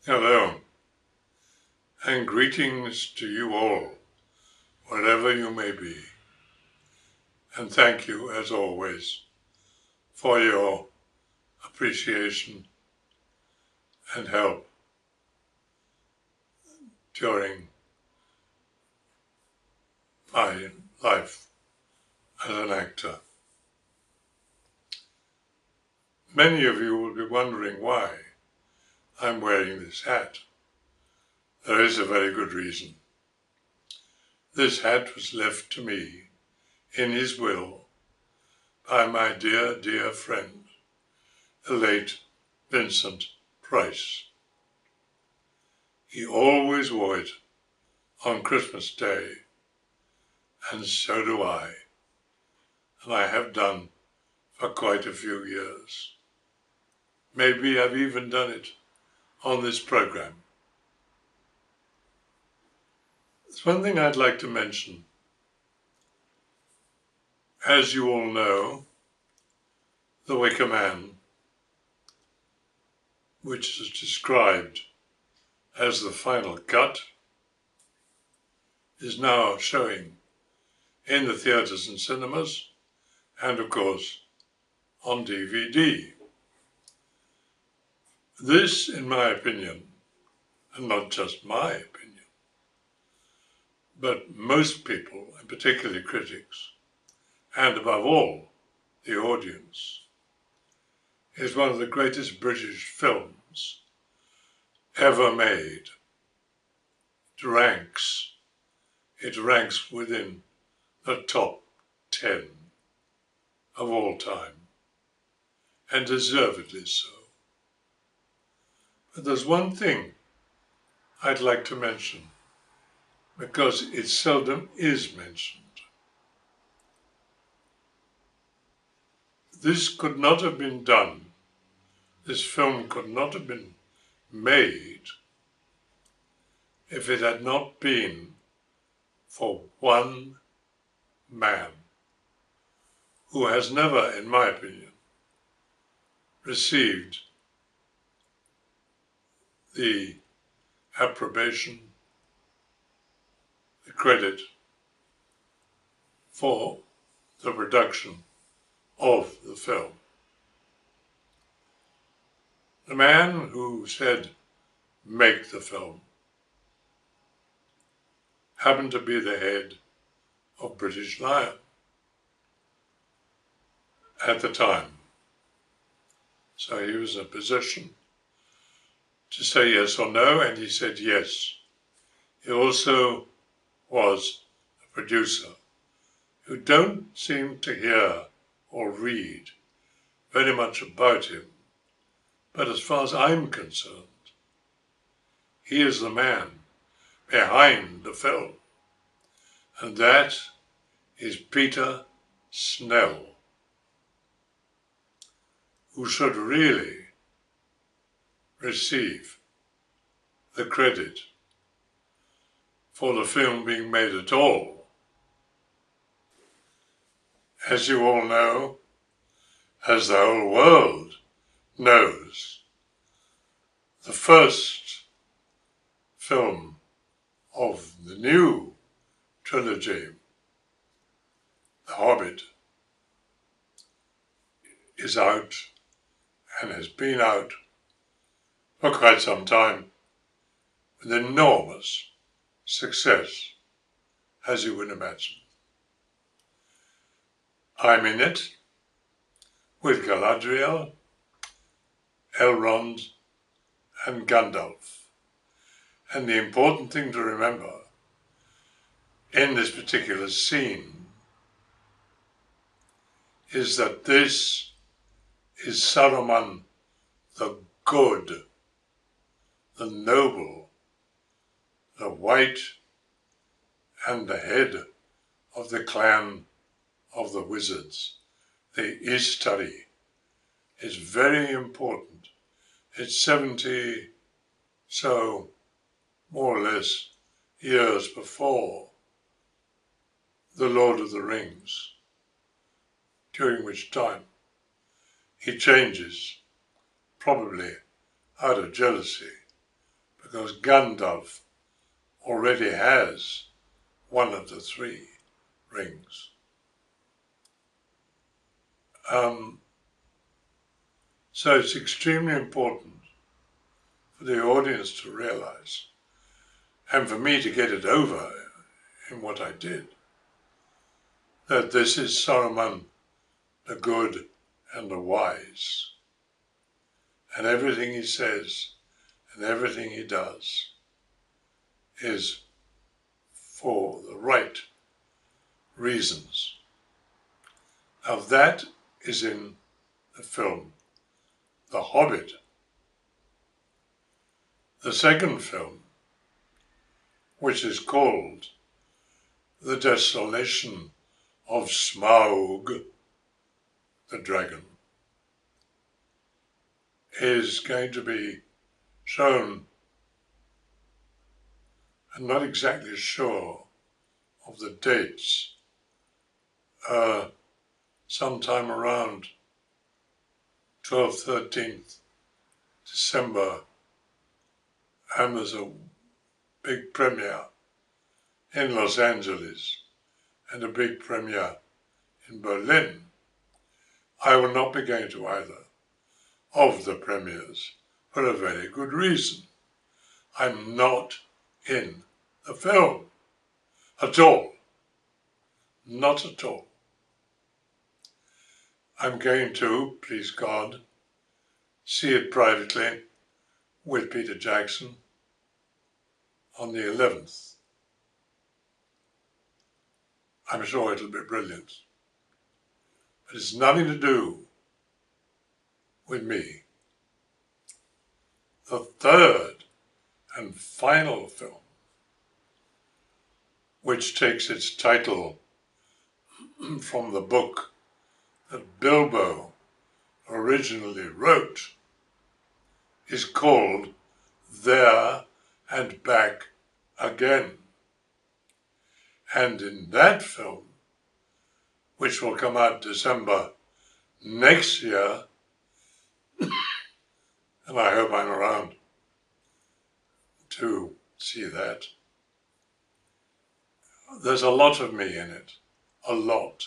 Hello, and greetings to you all, wherever you may be. And thank you, as always, for your appreciation and help during my life as an actor. Many of you will be wondering why I'm wearing this hat. There is a very good reason. This hat was left to me in his will by my dear, dear friend, the late Vincent Price. He always wore it on Christmas Day, and so do I, and I have done for quite a few years. Maybe I've even done it on this program. There's one thing I'd like to mention. As you all know, The Wicker Man, which is described as the final cut, is now showing in the theatres and cinemas, and of course on DVD. This, in my opinion, and not just my opinion, but most people, and particularly critics, and above all, the audience, is one of the greatest British films ever made. It ranks within the top 10 of all time, and deservedly so. But there's one thing I'd like to mention, because it seldom is mentioned. This could not have been done, this film could not have been made if it had not been for one man who has never, in my opinion, received the approbation, the credit for the production of the film. The man who said, "Make the film," happened to be the head of British Lion at the time. So he was in a position to say yes or no, and he said yes. He also was a producer who don't seem to hear or read very much about him. But as far as I'm concerned, he is the man behind the film. And that is Peter Snell, who should really receive the credit for the film being made at all. As you all know, as the whole world knows, the first film of the new trilogy, The Hobbit, is out and has been out for quite some time with enormous success, as you would imagine. I'm in it with Galadriel, Elrond, and Gandalf. And the important thing to remember in this particular scene is that this is Saruman the good, the noble, the white, and the head of the clan of the wizards. The Istari is very important. It's 70, so more or less, years before The Lord of the Rings, during which time he changes, probably out of jealousy, because Gandalf already has one of the three rings. So it's extremely important for the audience to realize, and for me to get it over in what I did, that this is Saruman, the good and the wise. And everything he says and everything he does is for the right reasons. Now that is in the film The Hobbit. The second film, which is called The Desolation of Smaug, the dragon, is going to be shown. I'm not exactly sure of the dates. Sometime around 12th, 13th December, and there's a big premiere in Los Angeles and a big premiere in Berlin. I will not be going to either of the premieres for a very good reason. I'm not in the film at all. Not at all. I'm going to, please God, see it privately with Peter Jackson on the 11th. I'm sure it'll be brilliant. But it's nothing to do with me. The third and final film, which takes its title from the book that Bilbo originally wrote, is called There and Back Again. And in that film, which will come out December next year, and I hope I'm around to see that, there's a lot of me in it. A lot.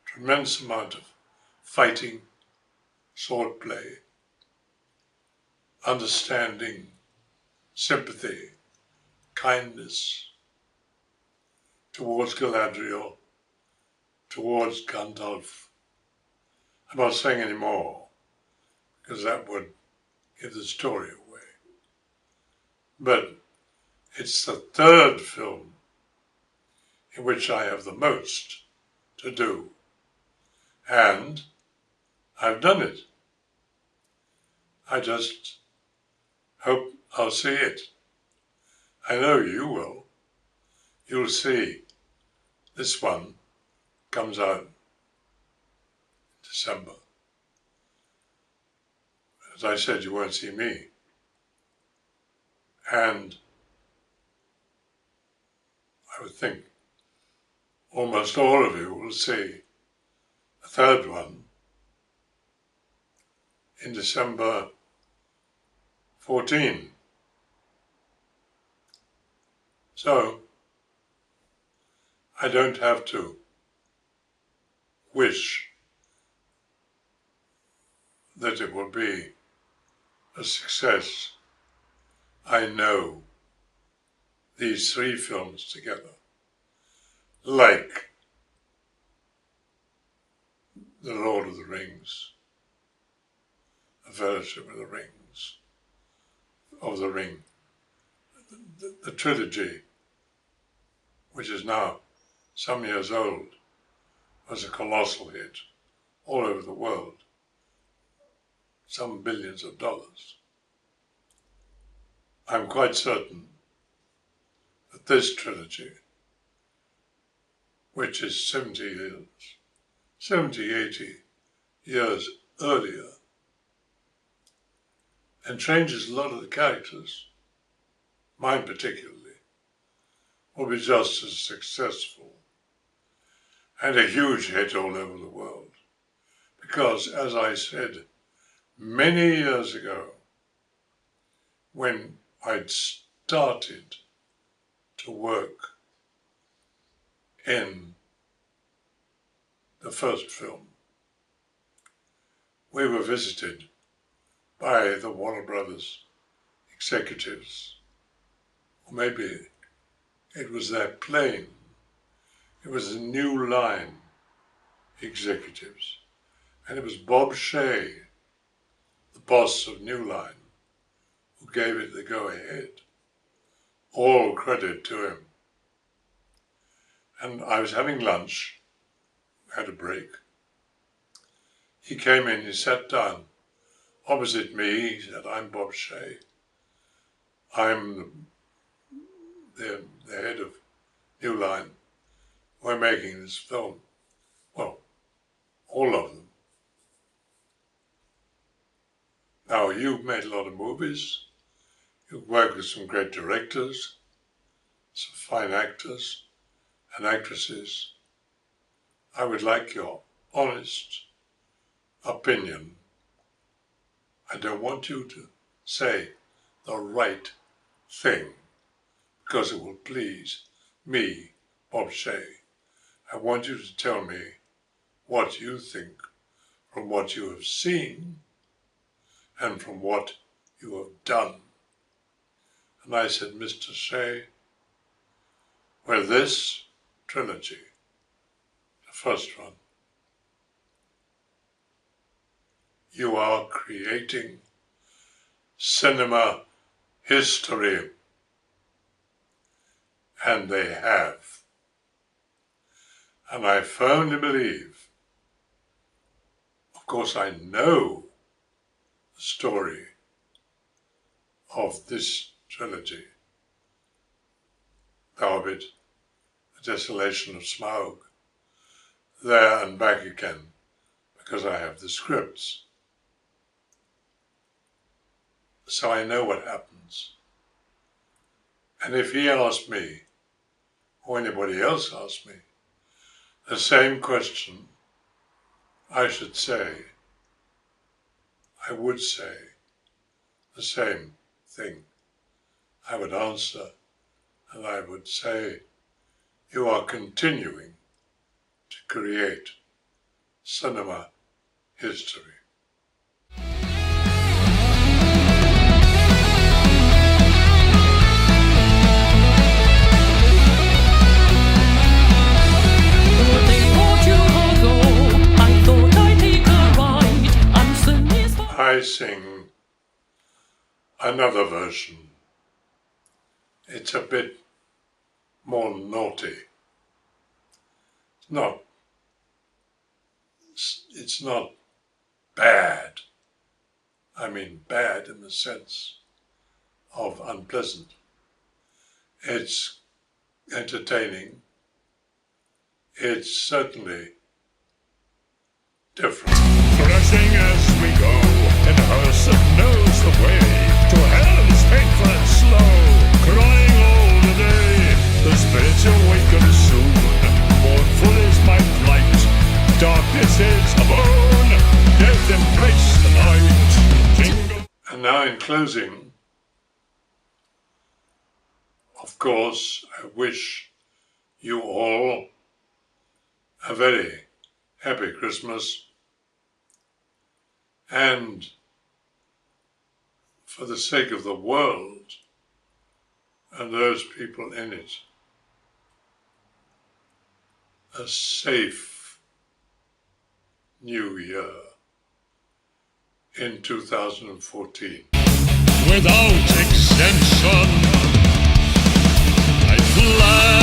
Tremendous amount of fighting, swordplay, understanding, sympathy, kindness towards Galadriel, towards Gandalf. I'm not saying any more, because that would give the story away. But it's the third film in which I have the most to do. And I've done it. I just hope I'll see it. I know you will. You'll see this one comes out in December. As I said, you won't see me. And I would think almost all of you will see a third one in December 14. So I don't have to wish that it will be a success. I know these three films together, like The Lord of the Rings, The Fellowship of the Rings, of the Ring, the trilogy, which is now some years old, was a colossal hit all over the world, some billions of dollars. I'm quite certain that this trilogy, which is 70, 80 years earlier, and changes a lot of the characters, mine particularly, will be just as successful and a huge hit all over the world. Because, as I said many years ago, when I'd started to work in the first film. We were visited by the Warner Brothers executives, or maybe it was their plane. It was the New Line executives, and it was Bob Shea, the boss of New Line, who gave it the go-ahead. All credit to him. And I was having lunch, had a break. He came in, he sat down opposite me. He said, "I'm Bob Shea. I'm the head of New Line. We're making this film." Well, all of them. Now, you've made a lot of movies. You've worked with some great directors, some fine actors and actresses. I would like your honest opinion. I don't want you to say the right thing because it will please me, Bob Shea. I want you to tell me what you think from what you have seen and from what you have done. And I said, "Mr. Shea, with this trilogy, the first one, you are creating cinema history." And they have. And I firmly believe, of course I know the story of this trilogy, The Hobbit, The Desolation of Smaug, There and Back Again, because I have the scripts. So I know what happens. And if he asked me, or anybody else asked me, the same question, I would say the same thing. I would answer, and I would say, you are continuing to create cinema history. I sing another version. It's a bit more naughty. It's not bad. I mean bad in the sense of unpleasant. It's entertaining. It's certainly different. Crashing as we go, and the hearse that knows the way to hell is painful and slow. Crying all the day, the spirits awaken soon. Mournful is my plight, darkness is a moon. Death embrace the night. Jingle. And now in closing, of course, I wish you all a very happy Christmas, and for the sake of the world and those people in it, a safe new year in 2014. Without extension, I fly.